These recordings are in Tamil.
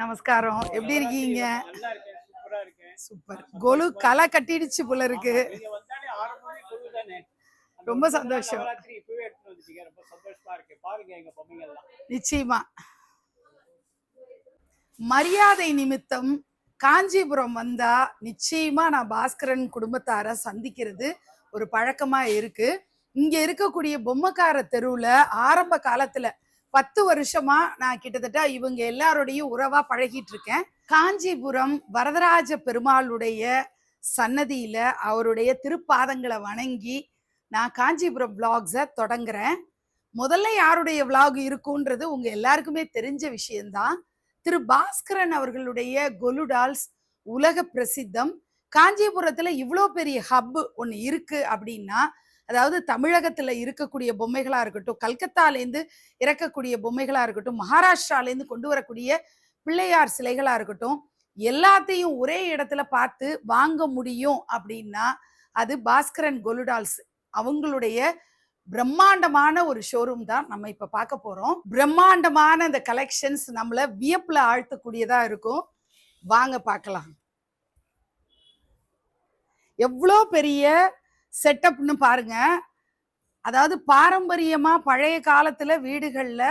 நமஸ்காரம். எப்படி இருக்கீங்க? சூப்பர். கொலு களை கட்டிடுச்சு போல இருக்கு. ரொம்ப சந்தோஷம். நிச்சயமா. மரியாதை நிமித்தம் காஞ்சிபுரம் வந்தா நிச்சயமா நான் பாஸ்கரன் குடும்பத்தார சந்திக்கிறது ஒரு பழக்கமா இருக்கு. இங்க இருக்கக்கூடிய பொம்மைக்கார தெருவுல ஆரம்ப காலத்துல 10 வருஷமா நான் கிட்டத்தட்ட இவங்க எல்லாரோடையும் உறவா பழகிட்டு இருக்கேன். காஞ்சிபுரம் வரதராஜ பெருமாளுடைய சன்னதியில அவருடைய திருப்பாதங்களை வணங்கி நான் காஞ்சிபுரம் விளாக்ஸை தொடங்குறேன். முதல்ல யாருடைய விளாக் இருக்குன்றது உங்க எல்லாருக்குமே தெரிஞ்ச விஷயம்தான். திரு பாஸ்கரன் அவர்களுடைய கொலுடால்ஸ் உலக பிரசித்தம். காஞ்சிபுரத்துல இவ்வளோ பெரிய ஹப் ஒன்று இருக்கு அப்படின்னா, அதாவது தமிழகத்துல இருக்கக்கூடிய பொம்மைகளா இருக்கட்டும், கல்கத்தாலேருந்து இறக்கக்கூடிய பொம்மைகளா இருக்கட்டும், மகாராஷ்டிராலேருந்து கொண்டு வரக்கூடிய பிள்ளையார் சிலைகளா இருக்கட்டும், எல்லாத்தையும் ஒரே இடத்துல பார்த்து வாங்க முடியும் அப்படின்னா அது பாஸ்கரன் கொலுடால்ஸ் அவங்களுடைய பிரம்மாண்டமான ஒரு ஷோரூம் தான் நம்ம இப்ப பார்க்க போறோம். பிரம்மாண்டமான இந்த கலெக்ஷன்ஸ் நம்மள வியப்புல ஆழ்த்தக்கூடியதா இருக்கும். வாங்க பார்க்கலாம். எவ்வளோ பெரிய செட்டப்னு பாருங்க. அதாவது பாரம்பரியமா பழைய காலத்துல வீடுகள்ல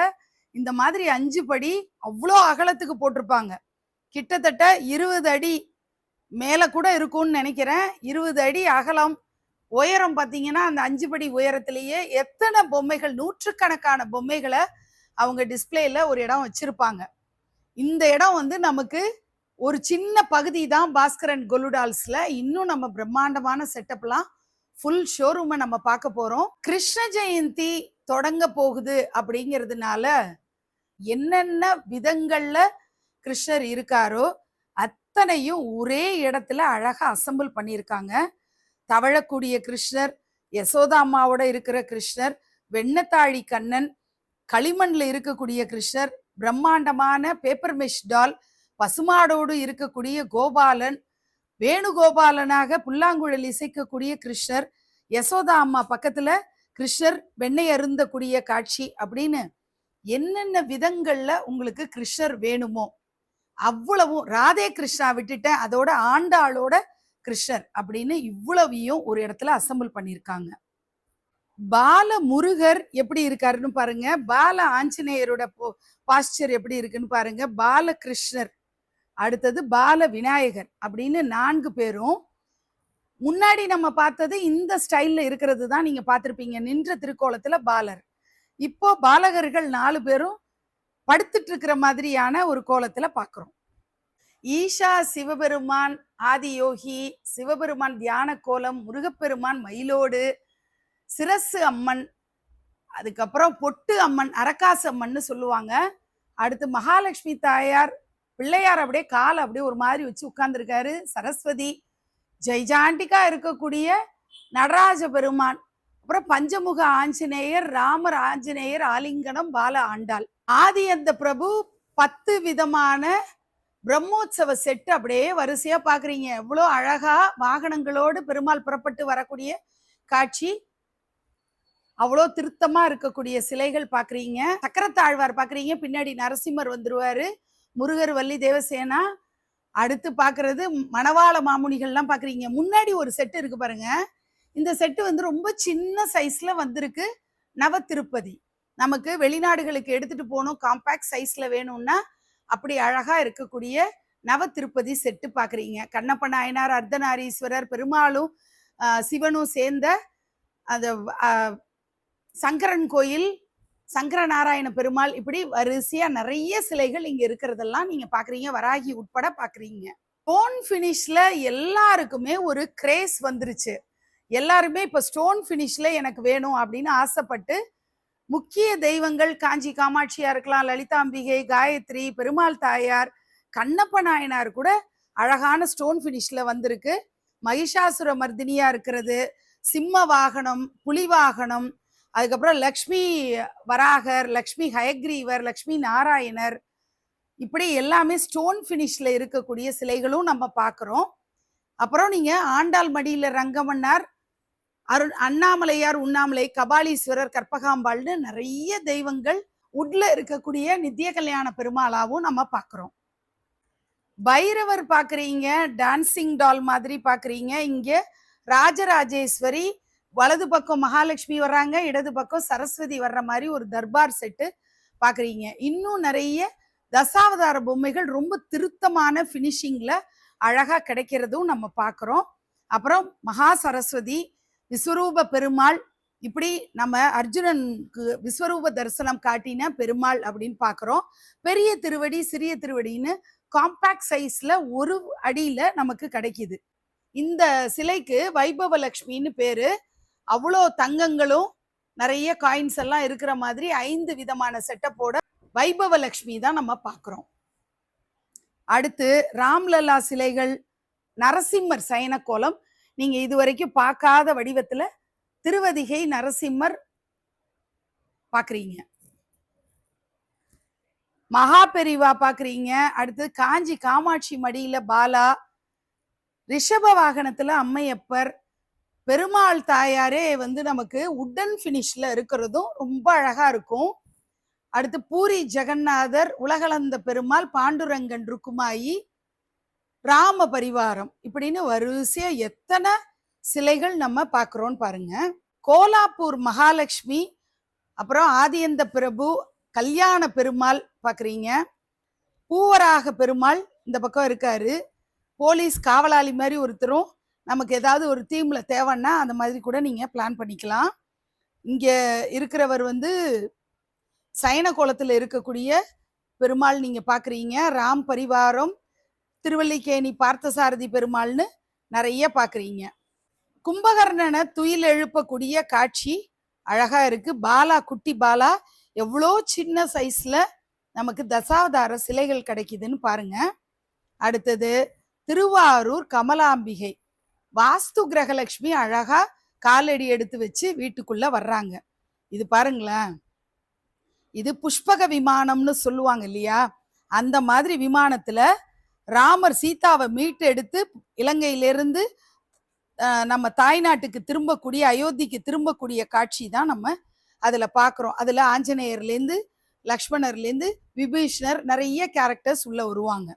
இந்த மாதிரி 5 படி அவ்வளோ அகலத்துக்கு போட்டிருப்பாங்க. கிட்டத்தட்ட 20 அடி மேல கூட இருக்கும்னு நினைக்கிறேன். 20 அடி அகலம், உயரம் பார்த்தீங்கன்னா அந்த 5 படி உயரத்திலேயே எத்தனை பொம்மைகள், நூற்றுக்கணக்கான பொம்மைகளை அவங்க டிஸ்பிளேல ஒரு இடம் வச்சிருப்பாங்க. இந்த இடம் வந்து நமக்கு ஒரு சின்ன பகுதி தான் பாஸ்கரன் கொலுடால்ஸ்ல. இன்னும் நம்ம பிரம்மாண்டமான செட்டப்லாம் ஃபுல் ஷோரூமை நம்ம பார்க்க போறோம். கிருஷ்ண ஜெயந்தி தொடங்க போகுது அப்படிங்கிறதுனால என்னென்ன விதங்கள்ல கிருஷ்ணர் இருக்காரோ அத்தனையும் ஒரே இடத்துல அழகா அசம்பிள் பண்ணியிருக்காங்க. தவழக்கூடிய கிருஷ்ணர், யசோதா அம்மாவோட இருக்கிற கிருஷ்ணர், வெண்ணத்தாழி கண்ணன், களிமண்ல இருக்கக்கூடிய கிருஷ்ணர், பிரம்மாண்டமான பேப்பர் மெஷ் டால், பசுமாடோடு இருக்கக்கூடிய கோபாலன், வேணுகோபாலனாக புல்லாங்குழல் இசைக்கக்கூடிய கிருஷ்ணர், யசோதா அம்மா பக்கத்துல கிருஷ்ணர் வெண்ணெய் அருந்தக்கூடிய காட்சி அப்படின்னு என்னென்ன விதங்கள்ல உங்களுக்கு கிருஷ்ணர் வேணுமோ அவ்வளவும், ராதே கிருஷ்ணா விட்டுட்டேன், அதோட ஆண்டாளோட கிருஷ்ணர் அப்படின்னு இவ்வளவையும் ஒரு இடத்துல அசம்பிள் பண்ணியிருக்காங்க. பால முருகர் எப்படி இருக்காருன்னு பாருங்க. பால ஆஞ்சநேயரோட பாஸ்டர் எப்படி இருக்குன்னு பாருங்க. பால கிருஷ்ணர், அடுத்தது பால விநாயகர் அப்படின்னு 4 பேரும். முன்னாடி நம்ம பார்த்தது இந்த ஸ்டைல்ல இருக்கிறது தான் நீங்க பார்த்திருப்பீங்க, நின்ற திருக்கோலத்துல பாலர். இப்போ பாலகர்கள் 4 பேரும் படுத்துட்டு இருக்கிற மாதிரியான ஒரு கோலத்துல பாக்குறோம். ஈஷா சிவபெருமான் ஆதியோகி, சிவபெருமான் தியான கோலம், முருகப்பெருமான் மயிலோடு, சிரசு அம்மன், அதுக்கப்புறம் பொட்டு அம்மன், அரக்காசு அம்மன்னு சொல்லுவாங்க. அடுத்து மகாலட்சுமி தாயார், பிள்ளையார் அப்படியே காலை அப்படியே ஒரு மாதிரி வச்சு உட்கார்ந்துருக்காரு, சரஸ்வதி, ஜெய்ஜாண்டிக்கா இருக்கக்கூடிய நடராஜ பெருமான், அப்புறம் பஞ்சமுக ஆஞ்சநேயர், ராமர் ஆஞ்சநேயர், ஆலிங்கனம், பால ஆண்டாள், ஆதி அந்த பிரபு, 10 விதமான பிரம்மோற்சவ செட்டு அப்படியே வரிசையா பாக்குறீங்க. எவ்வளோ அழகா வாகனங்களோடு பெருமாள் புறப்பட்டு வரக்கூடிய காட்சி, அவ்வளோ திருத்தமா இருக்கக்கூடிய சிலைகள் பாக்குறீங்க. சக்கரத்தாழ்வார் பாக்குறீங்க, பின்னாடி நரசிம்மர் வந்துருவாரு, முருகர், வள்ளி தேவசேனா. அடுத்து பாக்குறது மணவாள மாமுனிகள்லாம் பாக்குறீங்க. முன்னாடி ஒரு செட்டு இருக்கு பாருங்க. இந்த செட்டு வந்து ரொம்ப சின்ன சைஸ்ல வந்திருக்கு. நவ திருப்பதி, நமக்கு வெளிநாடுகளுக்கு எடுத்துட்டு போகணும், காம்பேக்ட் சைஸ்ல வேணும்னா அப்படி அழகா இருக்கக்கூடிய நவ திருப்பதி செட்டு பாக்குறீங்க. கண்ணப்ப நாயனார், அர்த்தநாரீஸ்வரர், பெருமாளும் சிவனும் சேர்ந்த அந்த சங்கரன் கோயில், சங்கர நாராயண பெருமாள், இப்படி வரிசையா நிறைய சிலைகள் இங்க இருக்கிறதெல்லாம் நீங்க பாக்குறீங்க. வராகி உட்பட பாக்குறீங்க. ஸ்டோன் பினிஷ்ல எல்லாருக்குமே ஒரு கிரேஸ் வந்துருச்சு. எல்லாருமே இப்ப ஸ்டோன் பினிஷ்ல எனக்கு வேணும் அப்படின்னு ஆசைப்பட்டு, முக்கிய தெய்வங்கள் காஞ்சி காமாட்சியா இருக்கலாம், லலிதாம்பிகை, காயத்ரி, பெருமாள் தாயார், கண்ணப்ப நாயனார் கூட அழகான ஸ்டோன் பினிஷ்ல வந்திருக்கு. மகிஷாசுர மர்தினியா இருக்கிறது, சிம்ம வாகனம், புலி வாகனம், அதுக்கப்புறம் லக்ஷ்மி வராகர், லக்ஷ்மி ஹயக்ரீவர், லக்ஷ்மி நாராயணர், இப்படி எல்லாமே ஸ்டோன் பினிஷ்ல இருக்கக்கூடிய சிலைகளும் நம்ம பார்க்குறோம். அப்புறம் நீங்க ஆண்டாள் மடியில ரங்கமன்னார், அண்ணாமலையார், உண்ணாமலை, கபாலீஸ்வரர், கற்பகாம்பாள்னு நிறைய தெய்வங்கள் உட்ல இருக்கக்கூடிய நித்திய கல்யாண பெருமாளாவும் நம்ம பார்க்கிறோம். பைரவர் பார்க்குறீங்க, டான்சிங் டால் மாதிரி பார்க்குறீங்க. இங்க ராஜராஜேஸ்வரி, வலது பக்கம் மகாலட்சுமி வர்றாங்க, இடது பக்கம் சரஸ்வதி வர்ற மாதிரி ஒரு தர்பார் செட்டு பார்க்குறீங்க. இன்னும் நிறைய தசாவதார பொம்மைகள் ரொம்ப திருத்தமான ஃபினிஷிங்ல அழகா கிடைக்கிறதும் நம்ம பார்க்குறோம். அப்புறம் மகா சரஸ்வதி, விஸ்வரூப பெருமாள், இப்படி நம்ம அர்ஜுனனுக்கு விஸ்வரூப தரிசனம் காட்டின பெருமாள் அப்படின்னு பார்க்குறோம். பெரிய திருவடி, சிறிய திருவடின்னு காம்பாக்ட் சைஸ்ல ஒரு அடியில நமக்கு கிடைக்குது. இந்த சிலைக்கு வைபவ லட்சுமின்னு பேரு. அவ்வளோ தங்கங்களும் நிறைய காயின்ஸ் எல்லாம் இருக்கிற மாதிரி 5 விதமான செட்டப்போட வைபவ லட்சுமி தான் நம்ம பார்க்கிறோம். அடுத்து ராம்லல்லா சிலைகள், நரசிம்மர் சயன கோலம். நீங்க இதுவரைக்கும் பார்க்காத வடிவத்துல திருவதிகை நரசிம்மர் பாக்குறீங்க, மகா பெரிவா பாக்குறீங்க. அடுத்து காஞ்சி காமாட்சி மடியில பாலா, ரிஷப வாகனத்துல அம்மையப்பர், பெருமாள் தாயாரே நமக்கு உட்டன் பினிஷ்ல இருக்கிறதும் ரொம்ப அழகா இருக்கும். அடுத்து பூரி ஜெகநாதர், உலகளந்த பெருமாள், பாண்டுரங்கன் ருக்குமாயி, ராம பரிவாரம், இப்படின்னு வரிசையா எத்தனை சிலைகள் நம்ம பார்க்கிறோம் பாருங்க. கோலாப்பூர் மகாலட்சுமி, அப்புறம் ஆதியந்த பிரபு, கல்யாண பெருமாள் பாக்குறீங்க. பூவராக பெருமாள் இந்த பக்கம் இருக்காரு. போலீஸ் காவலாளி மாதிரி ஒருத்தரும் நமக்கு ஏதாவது ஒரு தீம்ல தேவைன்னா அந்த மாதிரி கூட நீங்க பிளான் பண்ணிக்கலாம். இங்க இருக்கிறவர் சயன கோலத்துல இருக்கக்கூடிய பெருமாள் நீங்க பாக்குறீங்க. ராம் பரிவாரம், திருவல்லிக்கேணி பார்த்தசாரதி பெருமாள்னு நிறைய பாக்குறீங்க. கும்பகர்ணனை துயில் எழுப்பக்கூடிய காட்சி அழகா இருக்கு. பாலா, குட்டி பாலா எவ்வளோ சின்ன சைஸ்ல நமக்கு தசாவதார சிலைகள் கிடைக்குதுன்னு பாருங்க. அடுத்தது திருவாரூர் கமலாம்பிகை, வாஸ்து கிரகலட்சுமி அழகா காலடி எடுத்து வச்சு வீட்டுக்குள்ள வர்றாங்க. இது பாருங்களேன், இது புஷ்பக விமானம்னு சொல்லுவாங்க இல்லையா, அந்த மாதிரி விமானத்துல ராமர் சீதாவை மீட்டு எடுத்து இலங்கையிலிருந்து நம்ம தாய்நாட்டுக்கு திரும்பக்கூடிய, அயோத்திக்கு திரும்பக்கூடிய காட்சி தான் நம்ம அதுல பாக்குறோம். அதுல ஆஞ்சநேயர்லேருந்து, லக்ஷ்மணர்லேருந்து, விபீஷ்ணர், நிறைய கேரக்டர்ஸ் உள்ள வருவாங்க.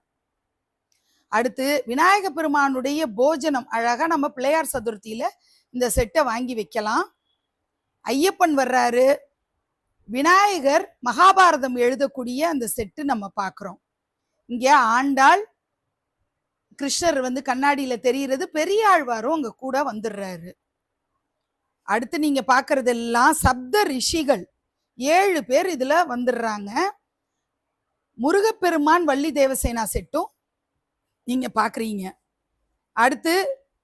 அடுத்து விநாயக பெருமானுடைய போஜனம் அழகா நம்ம பிள்ளையார் சதுர்த்தியில இந்த செட்டை வாங்கி வைக்கலாம். ஐயப்பன் வர்றாரு, விநாயகர் மகாபாரதம் எழுதக்கூடிய அந்த செட்டு நம்ம பார்க்கிறோம். இங்க ஆண்டாள், கிருஷ்ணர் கண்ணாடியில தெரிகிறது, பெரியாழ்வாரும் அங்க கூட வந்துடுறாரு. அடுத்து நீங்க பாக்குறதெல்லாம் சப்த ரிஷிகள், 7 பேர் இதுல வந்துடுறாங்க. முருகப்பெருமான் வள்ளி தேவசேனா செட்டும் நீங்க பாக்குறீங்க. அடுத்து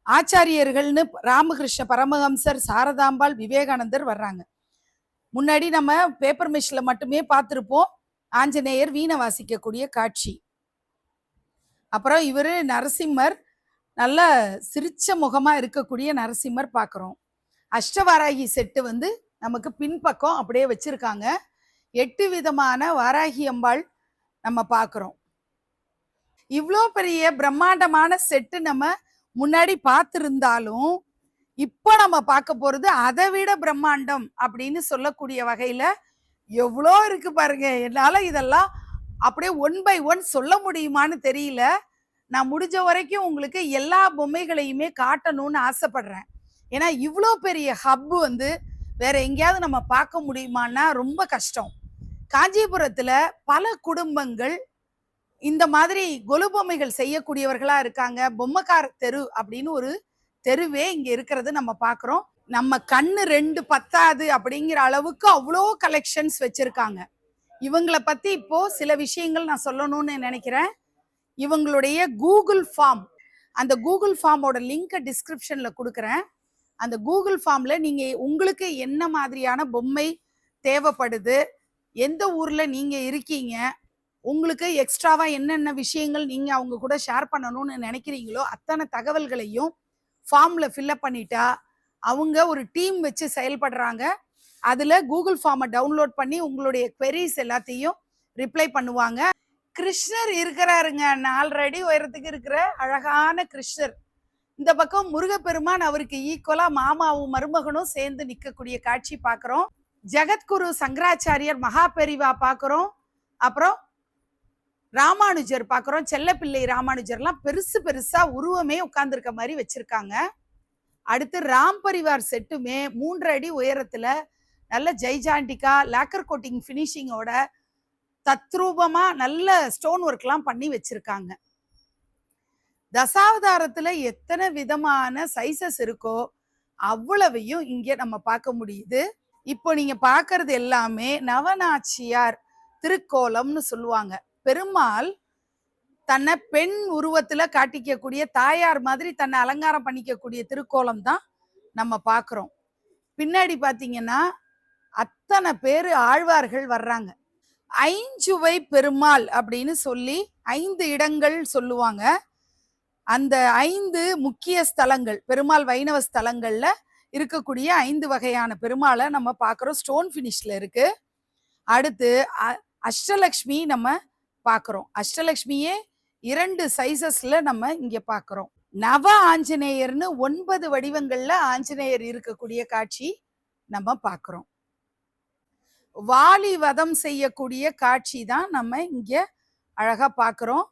ஆச்சாரியர்கள்னு ராமகிருஷ்ண பரமஹம்சர், சாரதாம்பாள், விவேகானந்தர் வர்றாங்க. முன்னாடி நம்ம பேப்பர் மிஷில மட்டுமே பார்த்திருப்போம் ஆஞ்சநேயர் வீணை வாசிக்கக்கூடிய காட்சி. அப்புறம் இவரு நரசிம்மர், நல்ல சிரிச்ச முகமா இருக்கக்கூடிய நரசிம்மர் பார்க்கிறோம். அஷ்டவாராகி செட்டு நமக்கு பின்பக்கம் அப்படியே வச்சிருக்காங்க. 8 விதமான வாராகி அம்பாள் நம்ம பார்க்கிறோம். இவ்வளோ பெரிய பிரம்மாண்டமான செட்டு நம்ம முன்னாடி பார்த்திருந்தாலும் இப்போ நம்ம பார்க்க போறது அதை விட பிரம்மாண்டம் அப்படின்னு சொல்லக்கூடிய வகையில எவ்வளோ இருக்கு பாருங்க. என்னால இதெல்லாம் அப்படியே 1 by 1 சொல்ல முடியுமான்னு தெரியல. நான் முடிஞ்ச வரைக்கும் உங்களுக்கு எல்லா பொம்மைகளையுமே காட்டணும்னு ஆசைப்படுறேன். ஏன்னா இவ்வளோ பெரிய ஹப் வேற எங்கேயாவது நம்ம பார்க்க முடியுமான்னா ரொம்ப கஷ்டம். காஞ்சிபுரத்துல பல குடும்பங்கள் இந்த மாதிரி கொலு பொம்மைகள் செய்யக்கூடியவர்களா இருக்காங்க. பொம்மைக்கார தெரு அப்படின்னு ஒரு தெருவே இங்க இருக்கிறது நம்ம பார்க்கிறோம். நம்ம கண்ணு 2 பத்தாது அப்படிங்கிற அளவுக்கு அவ்வளோ கலெக்ஷன்ஸ் வச்சிருக்காங்க. இவங்களை பத்தி இப்போ சில விஷயங்கள் நான் சொல்லணும்னு நினைக்கிறேன். இவங்களுடைய கூகுள் ஃபார்ம், அந்த கூகுள் ஃபார்மோட லிங்கை டிஸ்கிரிப்ஷன்ல கொடுக்குறேன். அந்த கூகுள் ஃபார்ம்ல நீங்க உங்களுக்கு என்ன மாதிரியான பொம்மை தேவைப்படுது, எந்த ஊர்ல நீங்க இருக்கீங்க, உங்களுக்கு எக்ஸ்ட்ராவா என்னென்ன விஷயங்கள் நீங்க அவங்க கூட ஷேர் பண்ணணும்னு நினைக்கிறீங்களோ அத்தனை தகவல்களையும் ஃபார்ம்ல ஃபில்அப் பண்ணிட்டா அவங்க ஒரு டீம் வச்சு செயல்படுறாங்க. அதுல கூகுள் ஃபார்மை டவுன்லோட் பண்ணி உங்களுடைய queries எல்லாத்தையும் ரிப்ளை பண்ணுவாங்க. கிருஷ்ணர் இருக்கிறாருங்க, 4 அடி உயரத்துக்கு இருக்கிற அழகான கிருஷ்ணர். இந்த பக்கம் முருகப்பெருமான் அவருக்கு ஈக்குவலா மாமாவும் மருமகனும் சேர்ந்து நிற்கக்கூடிய காட்சி பார்க்கிறோம். ஜெகத்குரு சங்கராச்சாரியர் மகா பெரிவா பார்க்கிறோம். அப்புறம் ராமானுஜர் பார்க்கிறோம். செல்லப்பிள்ளை ராமானுஜர்லாம் பெருசு பெருசா உருவமே உட்கார்ந்துருக்க மாதிரி வச்சிருக்காங்க. அடுத்து ராம் பரிவார் செட்டுமே 3 அடி உயரத்துல நல்ல ஜெய்ஜாண்டிக்கா லாக்கர் கோட்டிங் பினிஷிங்கோட தத்ரூபமா நல்ல ஸ்டோன் ஒர்க்லாம் பண்ணி வச்சிருக்காங்க. தசாவதாரத்துல எத்தனை விதமான சைசஸ் இருக்கோ அவ்வளவையும் இங்க நம்ம பார்க்க முடியுது. இப்போ நீங்க பார்க்கறது எல்லாமே நவநாச்சியார் திருக்கோலம்னு சொல்லுவாங்க. பெருமாள் தன்னை பெண் உருவத்துல காட்டிக்கக்கூடிய தாயார் மாதிரி தன்னை அலங்காரம் பண்ணிக்கக்கூடிய திருக்கோலம் தான் நம்ம பார்க்கிறோம். பின்னாடி பாத்தீங்கன்னா அத்தனை பேரு ஆழ்வார்கள் வர்றாங்க. ஐஞ்சுவை பெருமாள் அப்படின்னு சொல்லி 5 இடங்கள் சொல்லுவாங்க. அந்த 5 முக்கிய ஸ்தலங்கள் பெருமாள் வைணவ ஸ்தலங்கள்ல இருக்கக்கூடிய 5 வகையான பெருமாளை நம்ம பார்க்கிறோம். ஸ்டோன் பினிஷ்ல இருக்கு. அடுத்து அஷ்டலக்ஷ்மி நம்ம பார்க்கிறோம். அஷ்டலக்ஷ்மியே 2 சைசஸ்ல நம்ம இங்க பார்க்கிறோம். நவ ஆஞ்சநேயர்னு 9 வடிவங்கள்ல ஆஞ்சநேயர் இருக்கக்கூடிய காட்சி நம்ம பார்க்கிறோம். வாலி வதம் செய்யக்கூடிய காட்சி தான் நம்ம இங்க அழகா பார்க்கிறோம்.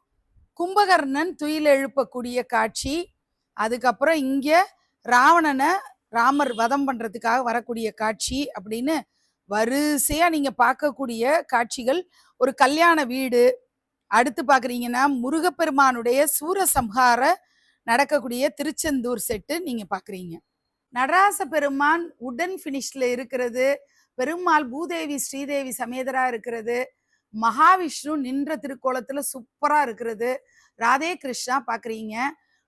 கும்பகர்ணன் துயில் எழுப்பக்கூடிய காட்சி. அதுக்கப்புறம் இங்க ராவணனை ராமர் வதம் பண்றதுக்காக வரக்கூடிய காட்சி அப்படின்னு வரிசையா நீங்க பார்க்கக்கூடிய காட்சிகள். ஒரு கல்யாண வீடு. அடுத்து பாக்குறீங்கன்னா முருகப்பெருமானுடைய சூரசம்ஹார நடக்கக்கூடிய திருச்செந்தூர் செட்டு நீங்க பாக்குறீங்க. நடராச பெருமான் உடன் பினிஷ்ல இருக்கிறது. பெருமாள் பூதேவி ஸ்ரீதேவி சமேதரா இருக்கிறது. மகாவிஷ்ணு நின்ற திருக்கோலத்துல சூப்பரா இருக்கிறது. ராதே கிருஷ்ணா பாக்குறீங்க.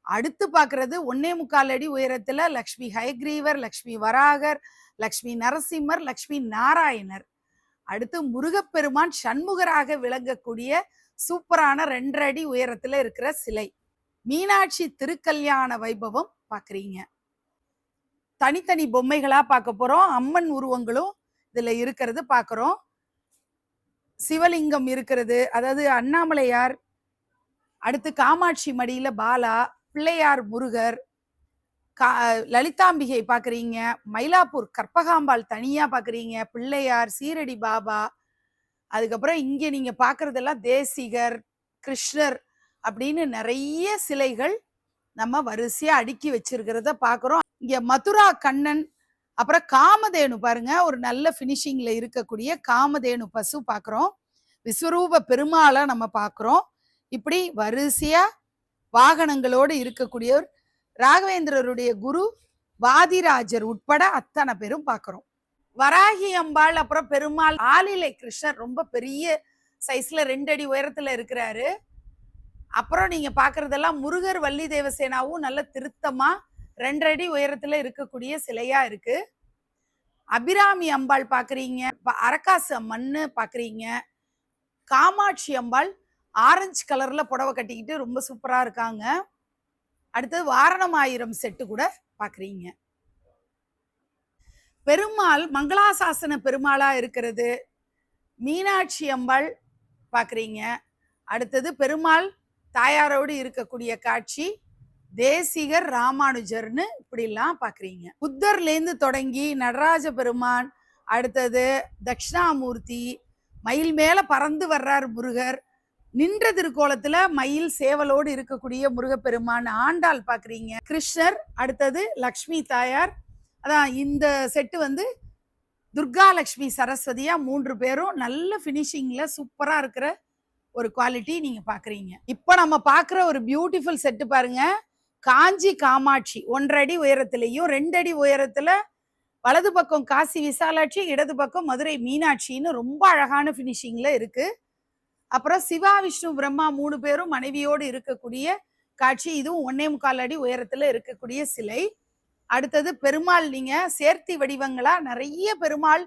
அடுத்து பாக்குறது 1.25 அடி உயரத்துல லக்ஷ்மி ஹயக்ரீவர், லக்ஷ்மி வராகர், லக்ஷ்மி நரசிம்மர், லக்ஷ்மி நாராயணர். அடுத்து முருகப்பெருமான் சண்முகராக விளங்கக்கூடிய சூப்பரான 2 அடி உயரத்துல இருக்கிற சிலை. மீனாட்சி திருக்கல்யாண வைபவம் பாக்குறீங்க. தனித்தனி பொம்மைகளா பார்க்க போறோம். அம்மன் உருவங்களும் இதுல இருக்கிறது பாக்குறோம். சிவலிங்கம் இருக்கிறது, அதாவது அண்ணாமலையார். அடுத்து காமாட்சி மடியில பாலா, பிள்ளையார் முருகர், லலிதாம்பிகை பாக்குறீங்க. மயிலாப்பூர் கற்பகாம்பாள் தனியா பாக்குறீங்க. பிள்ளையார், சீரடி பாபா. அதுக்கப்புறம் இங்க நீங்க பாக்குறதெல்லாம் தேசிகர், கிருஷ்ணர் அப்படின்னு நிறைய சிலைகள் நம்ம வரிசையா அடுக்கி வச்சிருக்கிறத பாக்குறோம். இங்க மதுரா கண்ணன், அப்புறம் காமதேனு பாருங்க, ஒரு நல்ல பினிஷிங்ல இருக்கக்கூடிய காமதேனு பசு பாக்குறோம். விஸ்வரூப பெருமாளை நம்ம பாக்குறோம். இப்படி வரிசையா வாகனங்களோடு இருக்கக்கூடியவர் ராகவேந்திரருடைய குரு வாதிராஜர் உட்பட அத்தனை பேரும் பாக்குறோம். வராகி அம்பாள், அப்புறம் பெருமாள், ஆலிலை கிருஷ்ணர் ரொம்ப பெரிய சைஸ்ல 2 அடி உயரத்துல இருக்கிறாரு. அப்புறம் நீங்க பாக்குறதெல்லாம் முருகர் வள்ளி தேவசேனாவும் நல்ல திருத்தமா 2 அடி உயரத்துல இருக்கக்கூடிய சிலையா இருக்கு. அபிராமி அம்பாள் பாக்குறீங்க. அரக்காசு அம்மன்னு பாக்குறீங்க. காமாட்சி அம்பாள் ஆரஞ்சு கலர்ல புடவை கட்டிக்கிட்டு ரொம்ப சூப்பரா இருக்காங்க. அடுத்தது வாரணமாயிரம் செட்டு கூட பாக்குறீங்க. பெருமாள் மங்களாசாசன பெருமாளா இருக்கிறது. மீனாட்சி அம்பாள் பாக்குறீங்க. அடுத்தது பெருமாள் தாயாரோடு இருக்கக்கூடிய காட்சி. தேசிகர், ராமானுஜர்னு இப்படிலாம் பாக்குறீங்க. புத்தர்லேருந்து தொடங்கி நடராஜ பெருமான், அடுத்தது தட்சிணாமூர்த்தி, மயில் மேல பறந்து வர்றார் முருகர், நின்ற திருக்கோலத்துல மயில் சேவலோடு இருக்கக்கூடிய முருகப்பெருமான், ஆண்டாள் பாக்குறீங்க, கிருஷ்ணர், அடுத்தது லக்ஷ்மி தாயார். அதான் இந்த செட்டு துர்கா லக்ஷ்மி சரஸ்வதியா 3 பேரும் நல்ல பினிஷிங்ல சூப்பரா இருக்கிற ஒரு குவாலிட்டி நீங்க பாக்குறீங்க. இப்ப நம்ம பாக்குற ஒரு பியூட்டிஃபுல் செட்டு பாருங்க. காஞ்சி காமாட்சி 1 அடி உயரத்திலையும் 2 அடி உயரத்துல வலது பக்கம் காசி விசாலாட்சி, இடது பக்கம் மதுரை மீனாட்சின்னு ரொம்ப அழகான பினிஷிங்ல இருக்கு. அப்புறம் சிவா விஷ்ணு பிரம்மா 3 பேரும் மனைவியோடு இருக்கக்கூடிய காட்சி. இதுவும் 1.25 அடி உயரத்துல இருக்கக்கூடிய சிலை. அடுத்தது பெருமாள், நீங்க சேர்த்தி வடிவங்களா நிறைய பெருமாள்,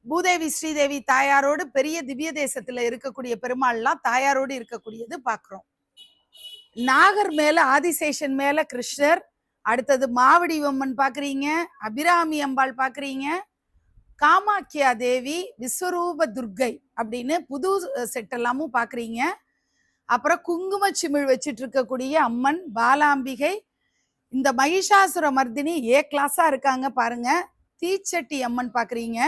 பூதேவி ஸ்ரீதேவி தாயாரோடு பெரிய திவ்ய தேசத்துல இருக்கக்கூடிய பெருமாள்லாம் தாயாரோடு இருக்கக்கூடியது பாக்குறோம். நாகர் மேல ஆதிசேஷன் மேல கிருஷ்ணர், அடுத்தது மாவடிவம்மன் பாக்குறீங்க, அபிராமி அம்பாள் பாக்குறீங்க, காமாக்கியா தேவி, விஸ்வரூப துர்கை அப்படின்னு புது செட் எல்லாமும் பாக்குறீங்க. அப்புறம் குங்கும சிமிழ் வச்சிட்டு இருக்கக்கூடிய அம்மன் பாலாம்பிகை. இந்த மகிஷாசுர மர்தினி கிளாஸா இருக்காங்க பாருங்க. தீச்சட்டி அம்மன் பாக்குறீங்க.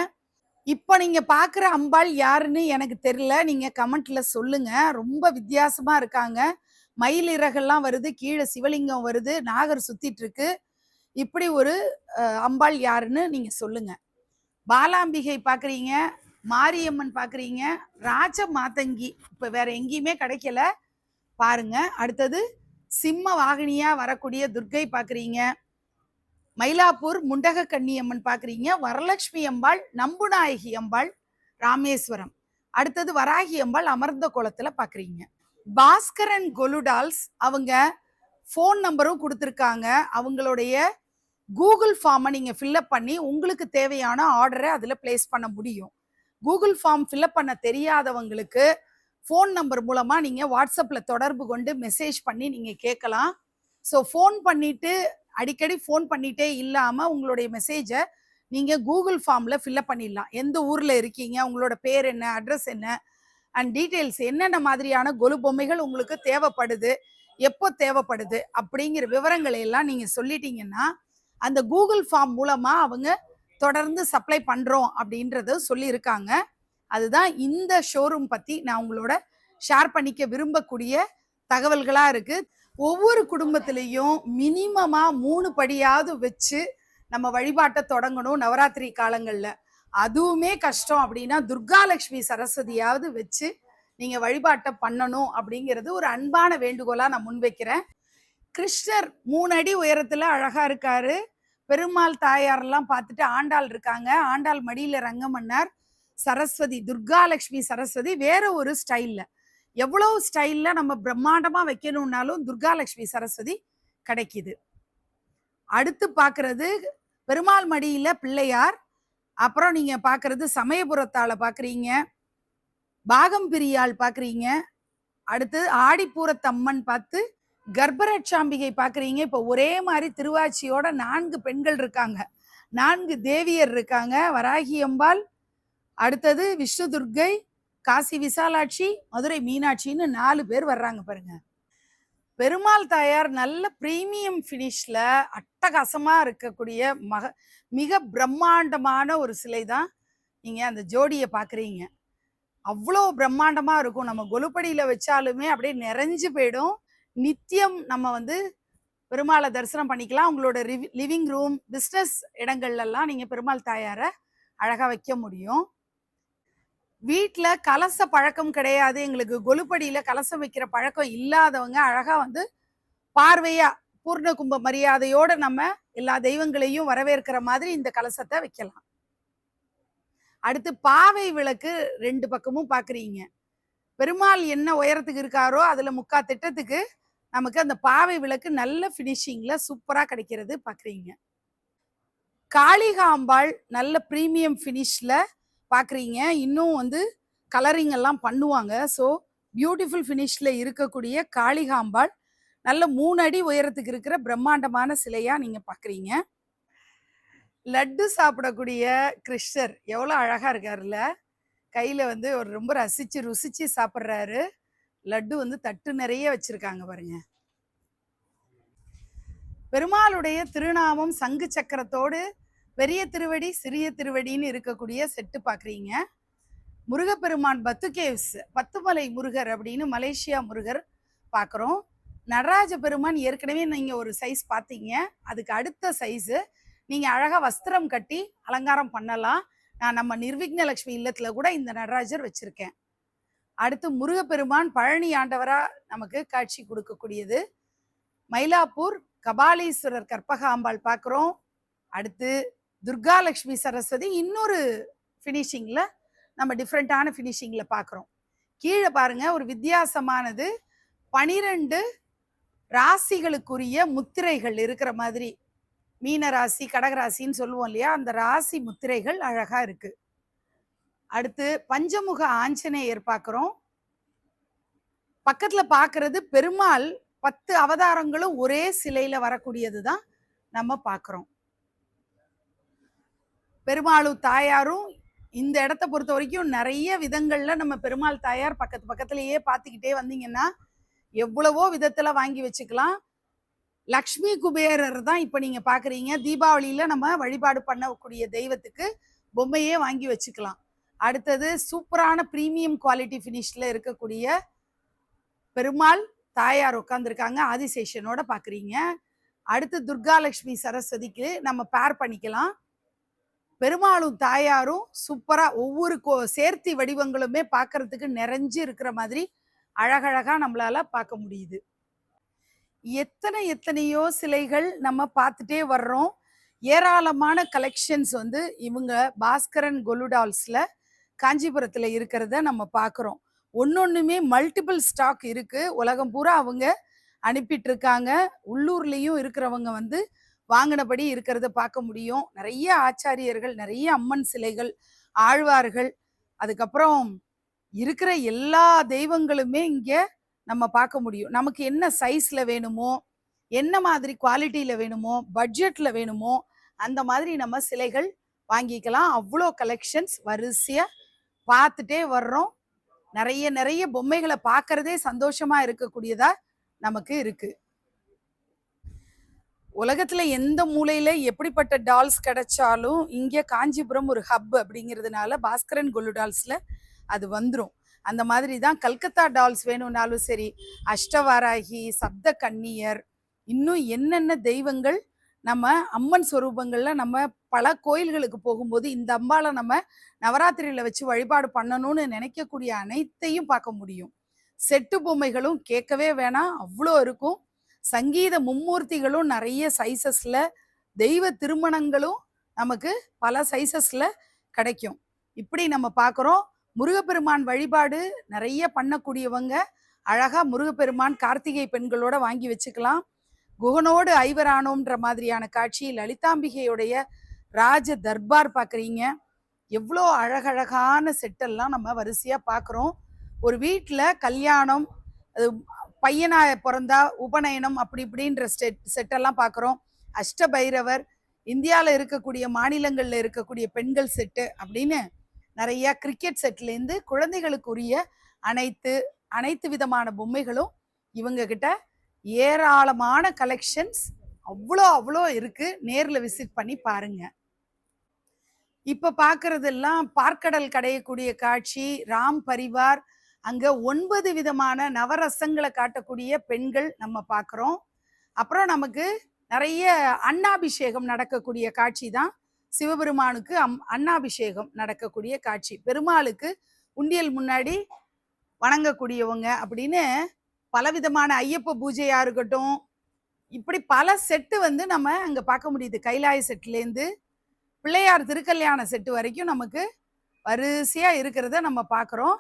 இப்ப நீங்க பார்க்குற அம்பாள் யாருன்னு எனக்கு தெரியல. நீங்க கமெண்ட்ல சொல்லுங்க. ரொம்ப வித்தியாசமா இருக்காங்க. மயில் இறகெல்லாம் வருது, கீழ சிவலிங்கம் வருது, நாகர் சுத்திட்டு இருக்கு. இப்படி ஒரு அம்பாள் யாருன்னு நீங்க சொல்லுங்க. பாலாம்பிகை பார்க்குறீங்க, மாரியம்மன் பார்க்குறீங்க, ராஜ மாதங்கி இப்ப வேற எங்கேயுமே கிடைக்கல. பாருங்க. அடுத்தது சிம்ம வாகினியா வரக்கூடிய துர்க்கை பார்க்குறீங்க. மயிலாப்பூர் முண்டக கன்னியம்மன் பார்க்குறீங்க. வரலட்சுமி அம்பாள், நம்புநாயகி அம்பாள், ராமேஸ்வரம். அடுத்தது வராகி அம்பாள் அமர்ந்த கோலத்துல பார்க்குறீங்க. பாஸ்கரன் கொலுடால்ஸ் அவங்க ஃபோன் நம்பரும் கொடுத்துருக்காங்க. அவங்களுடைய கூகுள் ஃபார்மை நீங்கள் ஃபில்அப் பண்ணி உங்களுக்கு தேவையான ஆர்டரை அதில் பிளேஸ் பண்ண முடியும். கூகுள் ஃபார்ம் ஃபில்அப் பண்ண தெரியாதவங்களுக்கு ஃபோன் நம்பர் மூலமாக நீங்கள் வாட்ஸ்அப்பில் தொடர்பு கொண்டு மெசேஜ் பண்ணி நீங்கள் கேட்கலாம். ஸோ ஃபோன் பண்ணிட்டு அடிக்கடி ஃபோன் பண்ணிட்டே இல்லாமல் உங்களுடைய மெசேஜை நீங்கள் கூகுள் ஃபார்மில் ஃபில்அப் பண்ணிடலாம். எந்த ஊரில் இருக்கீங்க, உங்களோட பேர் என்ன, அட்ரஸ் என்ன அண்ட் டீட்டெயில்ஸ், என்னென்ன மாதிரியான கொலு பொம்மைகள் உங்களுக்கு தேவைப்படுது, எப்போ தேவைப்படுது அப்படிங்கிற விவரங்களை எல்லாம் நீங்கள் சொல்லிட்டீங்கன்னா அந்த கூகுள் ஃபார்ம் மூலமாக அவங்க தொடர்ந்து சப்ளை பண்ணுறோம் அப்படின்றத சொல்லியிருக்காங்க. அதுதான் இந்த ஷோரூம் பற்றி நான் உங்களோட ஷேர் பண்ணிக்க விரும்பக்கூடிய தகவல்களாக இருக்குது. ஒவ்வொரு குடும்பத்திலையும் மினிமமாக 3 படியாவது வச்சு நம்ம வழிபாட்டை தொடங்கணும் நவராத்திரி காலங்களில். அதுவுமே கஷ்டம் அப்படின்னா துர்காலட்சுமி சரஸ்வதியாவது வச்சு நீங்கள் வழிபாட்டை பண்ணணும் அப்படிங்கிறது ஒரு அன்பான வேண்டுகோளாக நான் முன்வைக்கிறேன். கிருஷ்ணர் 3 அடி உயரத்தில் அழகாக இருக்காரு. பெருமாள் தாயாரெல்லாம் பார்த்துட்டு ஆண்டாள் இருக்காங்க. ஆண்டாள் மடியில் ரங்கமன்னார், சரஸ்வதி துர்காலட்சுமி சரஸ்வதி வேற ஒரு ஸ்டைலில். எவ்வளவு ஸ்டைலில் நம்ம பிரம்மாண்டமாக வைக்கணும்னாலும் துர்காலட்சுமி சரஸ்வதி கிடைக்குது. அடுத்து பார்க்கறது பெருமாள் மடியில் பிள்ளையார். அப்புறம் நீங்கள் பார்க்கறது சமயபுரத்தாளை பார்க்குறீங்க, பாகம்பிரியாள் பார்க்குறீங்க. அடுத்து ஆடிப்பூரத்தம்மன் பார்த்து கர்ப்பரட்சாம்பிகை பார்க்குறீங்க. இப்போ ஒரே மாதிரி திருவாச்சியோட 4 பெண்கள் இருக்காங்க, 4 தேவியர் இருக்காங்க. வராகி அம்பாள், அடுத்தது விஷ்ணு துர்க்கை, காசி விசாலாட்சி, மதுரை மீனாட்சின்னு 4 பேர் வர்றாங்க பாருங்க. பெருமாள் தாயார் நல்ல பிரீமியம் ஃபினிஷ்ல அட்டகாசமா இருக்கக்கூடிய மிக பிரம்மாண்டமான ஒரு சிலை தான் நீங்க அந்த ஜோடியை பார்க்குறீங்க. அவ்வளோ பிரம்மாண்டமா இருக்கும். நம்ம கொலுப்படியில வச்சாலுமே அப்படியே நிறைஞ்சு போயிடும். நித்தியம் நம்ம பெருமாளை தரிசனம் பண்ணிக்கலாம். உங்களோட லிவிங் ரூம், பிஸ்னஸ் இடங்கள்லாம் நீங்க பெருமாள் தாயாரை அழகா வைக்க முடியும். வீட்டில் கலச பழக்கம் கிடையாது, எங்களுக்கு கொலுப்படியில கலசம் வைக்கிற பழக்கம் இல்லாதவங்க அழகா பார்வையா பூர்ண கும்ப மரியாதையோட நம்ம எல்லா தெய்வங்களையும் வரவேற்கிற மாதிரி இந்த கலசத்தை வைக்கலாம். அடுத்து பாவை விளக்கு 2 பக்கமும் பார்க்குறீங்க. பெருமாள் என்ன உயரத்துக்கு இருக்காரோ அதில் 3/4 திட்டத்துக்கு நமக்கு அந்த பாவை விளக்கு நல்ல ஃபினிஷிங்ல சூப்பராக கிடைக்கிறது பார்க்குறீங்க. காளிகாம்பாள் நல்ல ப்ரீமியம் ஃபினிஷ்ல பார்க்குறீங்க. இன்னும் கலரிங் எல்லாம் பண்ணுவாங்க. ஸோ பியூட்டிஃபுல் ஃபினிஷ்ல இருக்கக்கூடிய காளிகாம்பாள் நல்ல 3 அடி உயரத்துக்கு இருக்கிற பிரம்மாண்டமான சிலையா நீங்க பார்க்குறீங்க. லட்டு சாப்பிடக்கூடிய கிருஷ்ணர் எவ்வளோ அழகா இருக்காருல்ல. கையில ஒரு ரொம்ப ரசிச்சு ருசிச்சு சாப்பிட்றாரு. லட்டு தட்டு நிறைய வச்சிருக்காங்க பாருங்க. பெருமாளுடைய திருநாமம் சங்கு சக்கரத்தோடு பெரிய திருவடி சிறிய திருவடின்னு இருக்கக்கூடிய செட்டு பார்க்குறீங்க. முருகப்பெருமான் பத்துகேவ்ஸ், பத்துமலை முருகர் அப்படின்னு மலேசியா முருகர் பார்க்குறோம். நடராஜ பெருமான் ஏற்கனவே நீங்கள் ஒரு சைஸ் பார்த்தீங்க. அதுக்கு அடுத்த சைஸு நீங்கள் அழகாக வஸ்திரம் கட்டி அலங்காரம் பண்ணலாம். நான் நம்ம நிர்விக்னலட்சுமி இல்லத்தில் கூட இந்த நடராஜர் வச்சுருக்கேன். அடுத்து முருகப்பெருமான் பழனி ஆண்டவராக நமக்கு காட்சி கொடுக்கக்கூடியது. மயிலாப்பூர் கபாலீஸ்வரர் கற்பகாம்பாள் பார்க்குறோம். அடுத்து துர்காலட்சுமி சரஸ்வதி இன்னொரு ஃபினிஷிங்கில் நம்ம டிஃப்ரெண்ட்டான ஃபினிஷிங்கில் பார்க்குறோம். கீழே பாருங்கள் ஒரு வித்தியாசமானது 12 ராசிகளுக்குரிய முத்திரைகள் இருக்கிற மாதிரி, மீன ராசி கடகராசின்னு சொல்லுவோம் இல்லையா, அந்த ராசி முத்திரைகள் அழகாக இருக்குது. அடுத்து பஞ்சமுக ஆஞ்சநேயர் பார்க்குறோம். பக்கத்தில் பார்க்கறது பெருமாள் 10 அவதாரங்களும் ஒரே சிலையில் வரக்கூடியது தான் நம்ம பார்க்குறோம். பெருமாளும் தாயாரும் இந்த இடத்த பொறுத்த வரைக்கும் நிறைய விதங்களில் நம்ம பெருமாள் தாயார் பக்கத்துலேயே பார்த்துக்கிட்டே வந்தீங்கன்னா எவ்வளவோ விதத்தில் வாங்கி வச்சுக்கலாம். லக்ஷ்மி குபேரர் தான் இப்போ நீங்கள் பார்க்குறீங்க. தீபாவளியில் நம்ம வழிபாடு பண்ணக்கூடிய தெய்வத்துக்கு பொம்மையே வாங்கி வச்சுக்கலாம். அடுத்தது சூப்பரான பிரீமியம் குவாலிட்டி ஃபினிஷ்ல இருக்கக்கூடிய பெருமாள் தாயார் உட்காந்துருக்காங்க, ஆதிசேஷனோட பார்க்குறீங்க. அடுத்து துர்காலட்சுமி சரஸ்வதிக்கு நம்ம பேர் பண்ணிக்கலாம். பெருமாளும் தாயாரும் சூப்பரா ஒவ்வொரு சேர்த்தி வடிவங்களுமே பார்க்கறதுக்கு நிறைஞ்சு இருக்கிற மாதிரி அழகழகா நம்மளால பார்க்க முடியுது. எத்தனையோ சிலைகள் நம்ம பார்த்துட்டே வர்றோம். ஏராளமான கலெக்ஷன்ஸ் வந்து இவங்க பாஸ்கரன் கொலுடால்ஸ்ல காஞ்சிபுரத்துல இருக்கிறத நம்ம பார்க்குறோம். ஒன்னொன்னுமே மல்டிபிள் ஸ்டாக் இருக்கு. உலகம் பூரா அவங்க அனுப்பிட்டு இருக்காங்க. உள்ளூர்லயும் இருக்கிறவங்க வந்து வாங்கினபடி இருக்கிறத பார்க்க முடியும். நிறைய ஆச்சாரியர்கள், நிறைய அம்மன் சிலைகள், ஆழ்வார்கள், அதுக்கப்புறம் இருக்கிற எல்லா தெய்வங்களுமே இங்க நம்ம பார்க்க முடியும். நமக்கு என்ன சைஸ்ல வேணுமோ, என்ன மாதிரி குவாலிட்டியில வேணுமோ, பட்ஜெட்ல வேணுமோ, அந்த மாதிரி நம்ம சிலைகள் வாங்கிக்கலாம். அவ்வளோ கலெக்ஷன்ஸ் வரிசையா பார்த்துட்டே வர்றோம். நிறைய பொம்மைகளை பார்க்கறதே சந்தோஷமா இருக்கக்கூடியதா நமக்கு இருக்கு. உலகத்துல எந்த மூலையில எப்படிப்பட்ட டால்ஸ் கிடைச்சாலும் இங்க காஞ்சிபுரம் ஒரு ஹப் அப்படிங்கிறதுனால பாஸ்கரன் கொலு டால்ஸ்ல அது வந்துடும். அந்த மாதிரி தான் கல்கத்தா டால்ஸ் வேணும்னாலும் சரி, அஷ்டவாராகி, சப்த கன்னியர், இன்னும் என்னென்ன தெய்வங்கள் நம்ம அம்மன் ஸ்வரூபங்கள்ல நம்ம பல கோயில்களுக்கு போகும்போது இந்த அம்பாவை நம்ம நவராத்திரியில வச்சு வழிபாடு பண்ணணும்னு நினைக்கக்கூடிய அனைத்தையும் பார்க்க முடியும். செட்டு பொம்மைகளும் கேட்கவே வேணாம், அவ்வளோ இருக்கும். சங்கீத மும்மூர்த்திகளும் நிறைய சைசஸ்ல, தெய்வ திருமணங்களும் நமக்கு பல சைசஸ்ல கிடைக்கும். இப்படி நம்ம பார்க்குறோம். முருகப்பெருமான் வழிபாடு நிறைய பண்ணக்கூடியவங்க அழகா முருகப்பெருமான் கார்த்திகை பெண்களோட வாங்கி வச்சுக்கலாம். குகனோடு ஐவரானோன்ற மாதிரியான காட்சி, லலிதாம்பிகையுடைய ராஜ தர்பார் பார்க்குறீங்க. எவ்வளோ அழகழகான செட்டெல்லாம் நம்ம வரிசையா பார்க்குறோம். ஒரு வீட்டில் கல்யாணம், அது பையனா பிறந்தா உபநயனம், அப்படி இப்படின்ற செட்டெல்லாம் பார்க்குறோம். அஷ்டபைரவர், இந்தியாவில் இருக்கக்கூடிய மாநிலங்களில் இருக்கக்கூடிய பெண்கள் செட்டு அப்படின்னு நிறைய கிரிக்கெட் செட்லேருந்து குழந்தைகளுக்குரிய அனைத்து விதமான பொம்மைகளும் இவங்க கிட்ட ஏராளமான கலெக்ஷன்ஸ் அவ்வளோ இருக்கு. நேரில் விசிட் பண்ணி பாருங்க. இப்ப பார்க்கறதெல்லாம் பார்க்கடல் கடையக்கூடிய காட்சி, ராம் பரிவார். அங்க 9 விதமான நவரசங்களை காட்டக்கூடிய பெண்கள் நம்ம பார்க்குறோம். அப்புறம் நமக்கு நிறைய அன்னாபிஷேகம் நடக்கக்கூடிய காட்சி தான். சிவபெருமானுக்கு அன்னாபிஷேகம் நடக்கக்கூடிய காட்சி, பெருமாளுக்கு உண்டியல் முன்னாடி வணங்கக்கூடியவங்க அப்படின்னு பலவிதமான ஐயப்ப பூஜையா இருக்கட்டும், இப்படி பல செட்டு வந்து நம்ம அங்க பார்க்க முடியுது. கைலாய செட்லேருந்து பிள்ளையார் திருக்கல்யாண செட்டு வரைக்கும் நமக்கு வரிசையா இருக்கிறத நம்ம பார்க்குறோம்.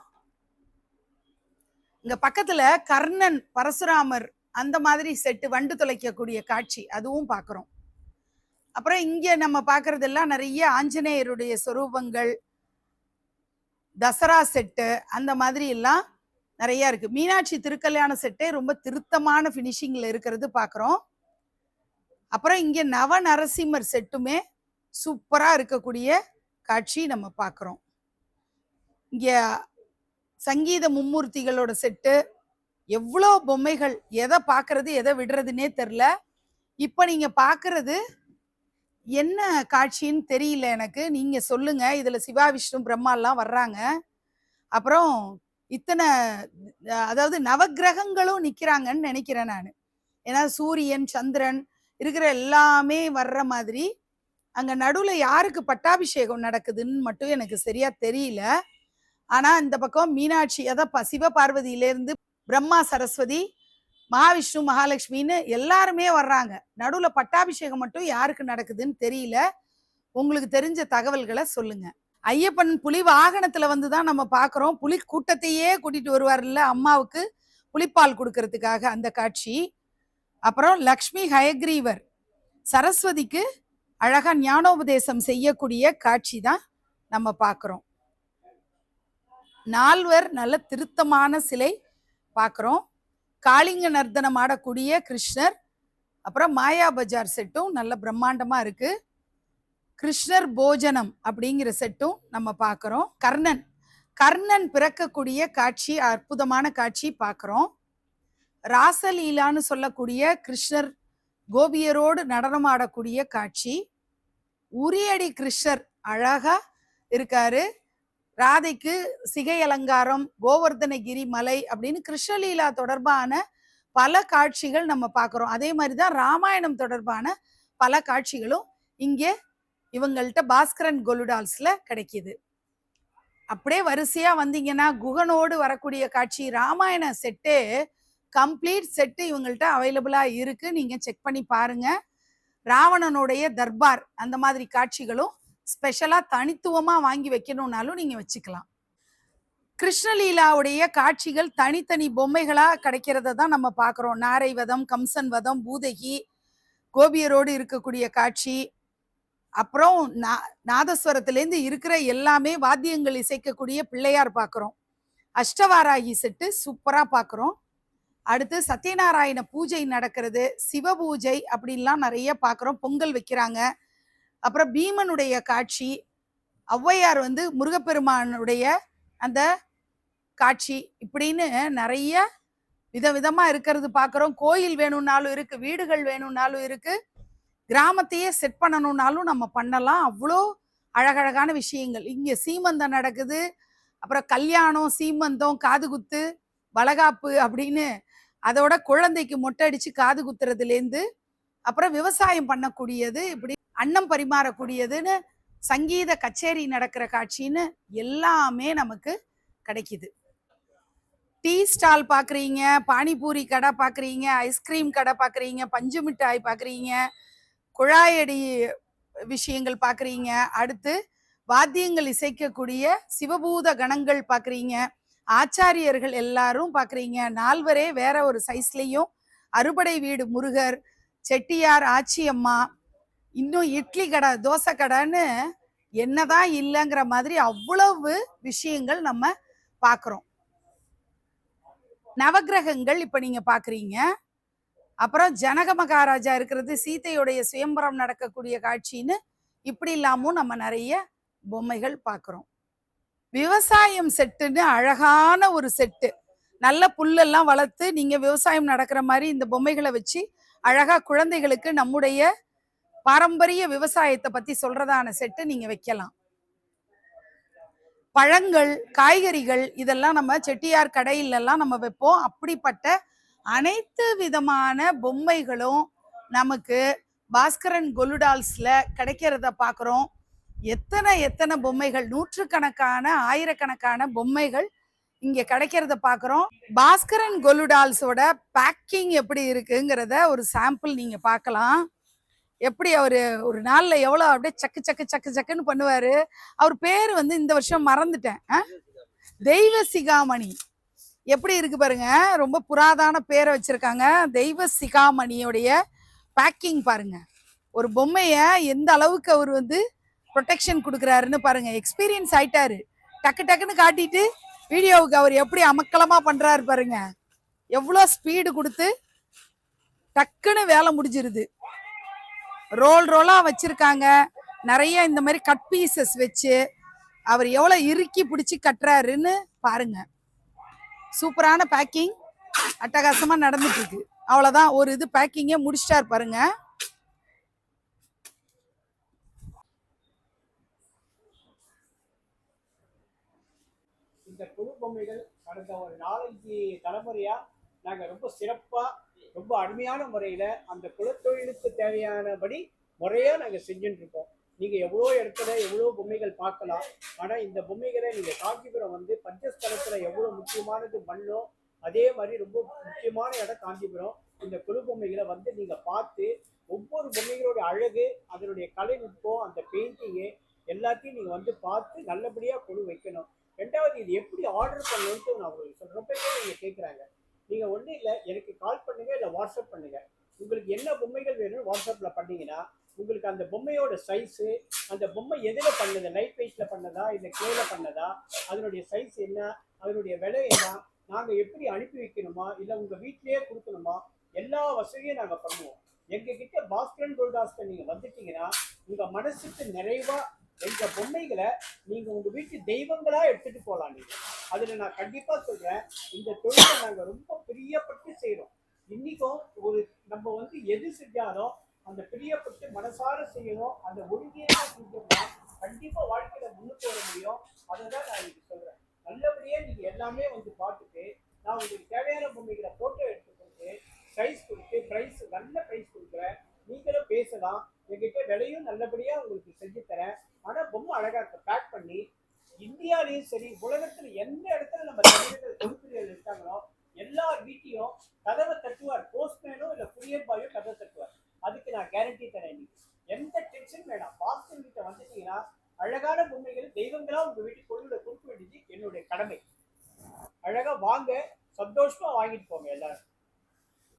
இங்க பக்கத்துல கர்ணன், பரசுராமர் அந்த மாதிரி செட்டு, வண்டு தொலைக்கக்கூடிய காட்சி, அதுவும் பார்க்குறோம். அப்புறம் இங்க நம்ம பார்க்கறதெல்லாம் நிறைய ஆஞ்சநேயருடைய சொரூபங்கள், தசரா செட்டு, அந்த மாதிரி எல்லாம் நிறைய இருக்கு. மீனாட்சி திருக்கல்யாண செட்டே ரொம்ப திருத்தமான ஃபினிஷிங்ல இருக்கிறது பார்க்குறோம். அப்புறம் இங்க நவ நரசிம்மர் செட்டுமே சூப்பரா இருக்கக்கூடிய காட்சி நம்ம பார்க்குறோம். இங்க சங்கீத மும்மூர்த்திகளோட செட்டு, எவ்வளோ பொம்மைகள், எதை பார்க்கறது எதை விடுறதுன்னே தெரில. இப்போ நீங்க பார்க்கறது என்ன காட்சின்னு தெரியல எனக்கு, நீங்க சொல்லுங்க. இதுல சிவா, விஷ்ணு, பிரம்மாலாம் வர்றாங்க. அப்புறம் இத்தனை, அதாவது நவக்கிரகங்களும் நிக்கிறாங்கன்னு நினைக்கிறேன் நான். ஏன்னா சூரியன், சந்திரன் இருக்கிற எல்லாமே வர்ற மாதிரி. அங்க நடுவுல யாருக்கு பட்டாபிஷேகம் நடக்குதுன்னு மட்டும் எனக்கு சரியா தெரியல. ஆனா இந்த பக்கம் மீனாட்சி, அதான் சிவ பார்வதியிலேருந்து பிரம்மா, சரஸ்வதி, மகாவிஷ்ணு, மகாலட்சுமின்னு எல்லாருமே வர்றாங்க. நடுவுல பட்டாபிஷேகம் மட்டும் யாருக்கு நடக்குதுன்னு தெரியல. உங்களுக்கு தெரிஞ்ச தகவல்களை சொல்லுங்க. ஐயப்பன் புலி வாகனத்துல வந்துதான் நம்ம பார்க்கிறோம். புலி கூட்டத்தையே கூட்டிட்டு வருவார்ல அம்மாவுக்கு புலிப்பால் கொடுக்கறதுக்காக, அந்த காட்சி. அப்புறம் லக்ஷ்மி ஹயக்ரீவர் சரஸ்வதிக்கு அழகா ஞானோபதேசம் செய்யக்கூடிய காட்சி தான் நம்ம பார்க்கிறோம். 4 நல்ல திருத்தமான சிலை பார்க்கிறோம். காளிங்க நர்த்தனம் ஆடக்கூடிய கிருஷ்ணர், அப்புறம் மாயா பஜார் செட்டும் நல்ல பிரம்மாண்டமா இருக்கு. கிருஷ்ணர் போஜனம் அப்படிங்கிற செட்டும் நம்ம பார்க்கிறோம். கர்ணன் பிறக்கக்கூடிய காட்சி, அற்புதமான காட்சி பார்க்கிறோம். ராசலீலான்னு சொல்லக்கூடிய கிருஷ்ணர் கோபியரோடு நடனம் ஆடக்கூடிய காட்சி. உரியடி கிருஷ்ணர் அழகா இருக்காரு. ராதைக்கு சிகை அலங்காரம், கோவர்தனகிரி மலை அப்படின்னு கிருஷ்ணலீலா தொடர்பான பல காட்சிகள் நம்ம பார்க்குறோம். அதே மாதிரி தான் ராமாயணம் தொடர்பான பல காட்சிகளும் இங்கே இவங்கள்ட்ட பாஸ்கரன் கொலுடால்ஸ்ல கிடைக்குது. அப்படியே வரிசையா வந்தீங்கன்னா குகனோடு வரக்கூடிய காட்சி, ராமாயண செட்டே கம்ப்ளீட் செட்டு இவங்கள்ட்ட அவைலபிளா இருக்கு. நீங்க செக் பண்ணி பாருங்க. ராவணனுடைய தர்பார் அந்த மாதிரி காட்சிகளும் ஸ்பெஷலா தனித்துவமா வாங்கி வைக்கணும்னாலும் நீங்க வச்சுக்கலாம். கிருஷ்ணலீலாவுடைய காட்சிகள் தனித்தனி பொம்மைகளா கிடைக்கிறத தான் நம்ம பார்க்குறோம். நாரை வதம், கம்சன் வதம், பூதகி, கோபியரோடு இருக்கக்கூடிய காட்சி, அப்புறம் நாதஸ்வரத்திலேருந்து இருக்கிற எல்லாமே வாத்தியங்கள் இசைக்கக்கூடிய பிள்ளையார் பார்க்குறோம். அஷ்டவாராகி செட்டு சூப்பரா பார்க்குறோம். அடுத்து சத்யநாராயண பூஜை நடக்கிறது, சிவ பூஜை அப்படின்லாம் நிறைய பார்க்குறோம். பொங்கல் வைக்கிறாங்க. அப்புறம் பீமனுடைய காட்சி, ஔவையார் முருகப்பெருமானுடைய அந்த காட்சி, இப்படின்னு நிறைய விதவிதமா இருக்கிறது பார்க்குறோம். கோயில் வேணும்னாலும் இருக்கு, வீடுகள் வேணும்னாலும் இருக்கு, கிராமத்தையே செட் பண்ணணும்னாலும் நம்ம பண்ணலாம். அவ்வளோ அழகழகான விஷயங்கள் இங்கே. சீமந்தம் நடக்குது, அப்புறம் கல்யாணம், சீமந்தம், காது குத்து, வளகாப்பு அப்படின்னு, அதோட குழந்தைக்கு மொட்டை அடிச்சு காது குத்துறதுலேருந்து, அப்புறம் விவசாயம் பண்ணக்கூடியது, இப்படி அன்னம் பரிமாறக்கூடியதுன்னு, சங்கீத கச்சேரி நடக்கிற காட்சின்னு எல்லாமே நமக்கு கிடைக்குது. டீ ஸ்டால் பார்க்குறீங்க, பானிபூரி கடை பார்க்குறீங்க, ஐஸ்கிரீம் கடை பார்க்குறீங்க, பஞ்சு மிட்டாய் பார்க்குறீங்க, குழாயடி விஷயங்கள் பார்க்குறீங்க, அடுத்து வாத்தியங்கள் இசைக்கக்கூடிய சிவபூத கணங்கள் பார்க்குறீங்க, ஆச்சாரியர்கள் எல்லாரும் பார்க்குறீங்க. நால்வரே வேற ஒரு சைஸ்லையும், அறுபடை வீடு முருகர், செட்டியார் ஆச்சியம்மா, இன்னும் இட்லி கடை, தோசை கடைன்னு என்னதான் இல்லைங்கிற மாதிரி அவ்வளவு விஷயங்கள் நம்ம பார்க்குறோம். நவகிரகங்கள் இப்ப நீங்க பாக்குறீங்க. அப்புறம் ஜனக மகாராஜா இருக்கிறது, சீதையுடைய சுயம்பரம் நடக்கக்கூடிய காட்சின்னு, இப்படி இல்லாமும் நம்ம நிறைய பொம்மைகள் பார்க்குறோம். விவசாயம் செட்டுன்னு அழகான ஒரு செட்டு, நல்ல புல்லெல்லாம் வளர்த்து நீங்க விவசாயம் நடக்கிற மாதிரி இந்த பொம்மைகளை வச்சு அழகா குழந்தைகளுக்கு நம்முடைய பாரம்பரிய விவசாயத்தை பத்தி சொல்றதான செட்டு நீங்க வைக்கலாம். பழங்கள், காய்கறிகள் இதெல்லாம் நம்ம செட்டியார் கடையிலெல்லாம் நம்ம வைப்போம். அப்படிப்பட்ட அனைத்து விதமான பொம்மைகளும் நமக்கு பாஸ்கரன் கொலுடால்ஸ்ல கிடைக்கிறத பார்க்குறோம். எத்தனை பொம்மைகள், நூற்றுக்கணக்கான ஆயிரக்கணக்கான பொம்மைகள் இங்க கிடைக்கிறத பார்க்குறோம். பாஸ்கரன் கொலுடால்ஸோட பேக்கிங் எப்படி இருக்குங்கிறத ஒரு சாம்பிள் நீங்க பார்க்கலாம். எப்படி அவரு ஒரு நாள்ல எவ்வளோ அப்படியே சக்கு சக்கு சக்கு சக்குன்னு பண்ணுவாரு. அவர் பேர் இந்த வருஷம் மறந்துட்டேன். தெய்வ சிகாமணி எப்படி இருக்கு பாருங்க, ரொம்ப புராதான பேரை வச்சிருக்காங்க. தெய்வ சிகாமணியோடைய பேக்கிங் பாருங்க. ஒரு பொம்மைய எந்த அளவுக்கு அவர் ப்ரொடெக்ஷன் கொடுக்குறாருன்னு பாருங்க. எக்ஸ்பீரியன்ஸ் ஆயிட்டாரு. டக்கு டக்குன்னு காட்டிட்டு வீடியோவுக்கு அவர் எப்படி அமக்கலமா பண்றாரு பாருங்க. எவ்வளோ ஸ்பீடு கொடுத்து டக்குன்னு வேலை முடிஞ்சிருது. ரோல் ரோலா வச்சிருக்காங்க. நிறைய இந்த மாதிரி கட் பீசஸ் வச்சு அவர் எவ்வளவு இறுக்கி பிடிச்சி கட்டுறாருன்னு பாருங்க. சூப்பரான பேக்கிங் அட்டகாசமா நடந்துட்டு இருக்கு. அவ்வளவுதான், ஒரு இது பேக்கிங்கே முடிச்சிட்டாரு பாருங்க. இந்த குழு பொம்மைகள் கடந்த ஒரு 4-5 தலைமுறையா நாங்க ரொம்ப சிறப்பா, ரொம்ப அருமையான முறையில அந்த குலத்தொழிலுக்கு தேவையானபடி முறையா நாங்க செஞ்சுட்டு இருக்கோம். நீங்க எவ்வளோ இடத்துல எவ்வளோ பொம்மைகள் பார்க்கலாம். ஆனா இந்த பொம்மைகளை நீங்க காஞ்சிபுரம் பஞ்சஸ்தலத்துல எவ்வளவு முக்கியமானது மண்ணோ, அதே மாதிரி ரொம்ப முக்கியமான இடம் காஞ்சிபுரம். இந்த குழு பொம்மைகளை நீங்க பார்த்து ஒவ்வொரு பொம்மைகளோட அழகு, அதனுடைய கலைநுட்பம், அந்த பெயிண்டிங்கு எல்லாத்தையும் நீங்க பார்த்து நல்லபடியா குழு வைக்கணும். ரெண்டாவது, இது எப்படி ஆர்டர் பண்ணணும்னு நான் உங்களுக்கு சொல்றேன். ரொம்ப பேர் நீங்க கேட்குறாங்க. நீங்க ஒன்றும் இல்லை, எனக்கு கால் பண்ணுங்க, இல்லை வாட்ஸ்அப் பண்ணுங்க. உங்களுக்கு என்ன பொம்மைகள் வேணும்னு வாட்ஸ்அப்ல பண்ணீங்கன்னா உங்களுக்கு அந்த பொம்மையோட சைஸு, அந்த பொம்மை எதில் பண்ணது, லைட் வெயிட்ல பண்ணதா இல்லை கிளேல பண்ணதா, அதனுடைய சைஸ் என்ன, அதனுடைய விலை என்ன, நாங்கள் எப்படி அனுப்பி வைக்கணுமா இல்லை உங்கள் வீட்டிலேயே கொடுக்கணுமா, எல்லா வசதியும் நாங்கள் பண்ணுவோம். எங்ககிட்ட பாஸ்கரன் கொலுடால்ஸ்ல நீங்கள் வந்துட்டீங்கன்னா உங்கள் மனசுக்கு நிறைவாக எங்கள் பொம்மைகளை நீங்கள் உங்கள் வீட்டு தெய்வங்களா எடுத்துகிட்டு போகலாம். நீங்கள் அதில் நான் கண்டிப்பாக சொல்கிறேன், இந்த தொழிலை நாங்கள் ரொம்ப பிரியப்பட்டு செய்கிறோம். இன்றைக்கும் நம்ம எது செஞ்சாலும் அந்த பிரியப்பட்டு மனசார செய்யணும். அந்த ஒழுங்கியமாக செஞ்சோம்னா கண்டிப்பாக வாழ்க்கையில் முன்னுக்கு கொண்டு வர முடியும். அதை தான் நான் இன்னைக்கு சொல்றேன். நல்லபடியா நீங்க எல்லாமே வந்து பார்த்துட்டு நான் உங்களுக்கு தேவையான பொம்மைகளை போட்டோ எடுத்து கொடுத்து சைஸ் கொடுத்து பிரைஸ் நல்ல பிரைஸ் கொடுக்குறேன். நீங்களும் பேசலாம். என்கிட்ட விலையும் நல்லபடியா உங்களுக்கு செஞ்சு தரேன். ஆனா பொம்மை அழகா இருக்க பேக் பண்ணி இந்தியாலையும் சரி உலகத்துல எந்த இடத்துல நம்ம தமிழர்கள் தொழில்துறைகள் இருக்காங்களோ எல்லார் வீட்டையும் கதவை தட்டுவார். போஸ்ட்மேனோ இல்ல குரியர் பாயோ கதவை தட்டுவார். அதுக்கு நான் கேரண்டி தரேன். இன்னைக்கு எந்த டென்ஷன் வேணாம். பார்சல் வீட்டை வந்துட்டீங்கன்னா அழகான பொம்மைகள் தெய்வங்களா உங்க வீட்டுக்கு கொண்டு கொடுக்க வேண்டியது என்னுடைய கடமை. அழகா வாங்க, சந்தோஷமா வாங்கிட்டு போங்க எல்லாரும்.